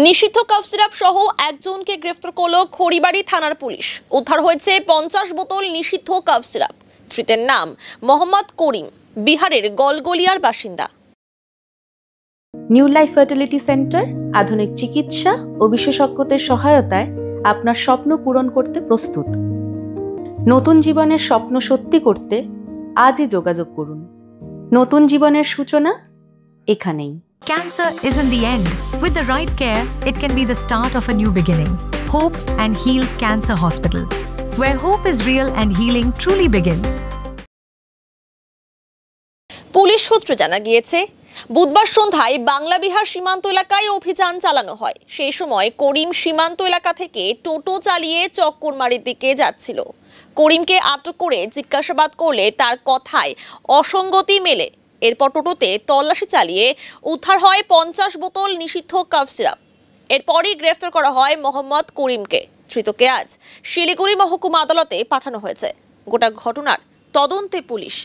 নিষিদ্ধ cough syrup সহ একজনকে গ্রেফতার করলো খড়িবাড়ি থানার পুলিশ। উদ্ধার হয়েছে 50 বোতল নিষিদ্ধ কাফ সিরাপ। ধৃতের নাম মোহাম্মদ করিম, বিহারের গলগলিয়ার বাসিন্দা। নিউ লাইফ ফার্টিলিটি সেন্টার আধুনিক চিকিৎসা ও বিশেষজ্ঞদের সহায়তায় আপনার স্বপ্ন পূরণ করতে প্রস্তুত। নতুন জীবনের স্বপ্ন সত্যি করতে আজই যোগাযোগ করুন। নতুন জীবনের সূচনা এখানেই। Cancer isn't the end. With the right care, it can be the start of a new beginning. Hope and Heal Cancer Hospital, where hope is real and healing truly begins. Police সূত্রে জানা গিয়েছে, বুধবার সন্ধ্যায় বাংলা বিহার সীমান্ত এলাকায় অভিযান চালানো হয়। সেই সময় করিম সীমান্ত এলাকা থেকে টোটো চালিয়ে চক্করমারির দিকে যাচ্ছিল। করিমকে আটক করে জিজ্ঞাসাবাদ করলে তার কথায় অসঙ্গতি মেলে। এরপর টোটোতে তল্লাশি চালিয়ে উদ্ধার হয় 50 বোতল নিষিদ্ধ কাফ সিরাপ। এরপরই গ্রেফতার করা হয় মোহাম্মদ করিমকে। ধৃতকে আজ শিলিগুড়ি মহকুমা আদালতে পাঠানো হয়েছে। গোটা ঘটনার তদন্তে পুলিশ।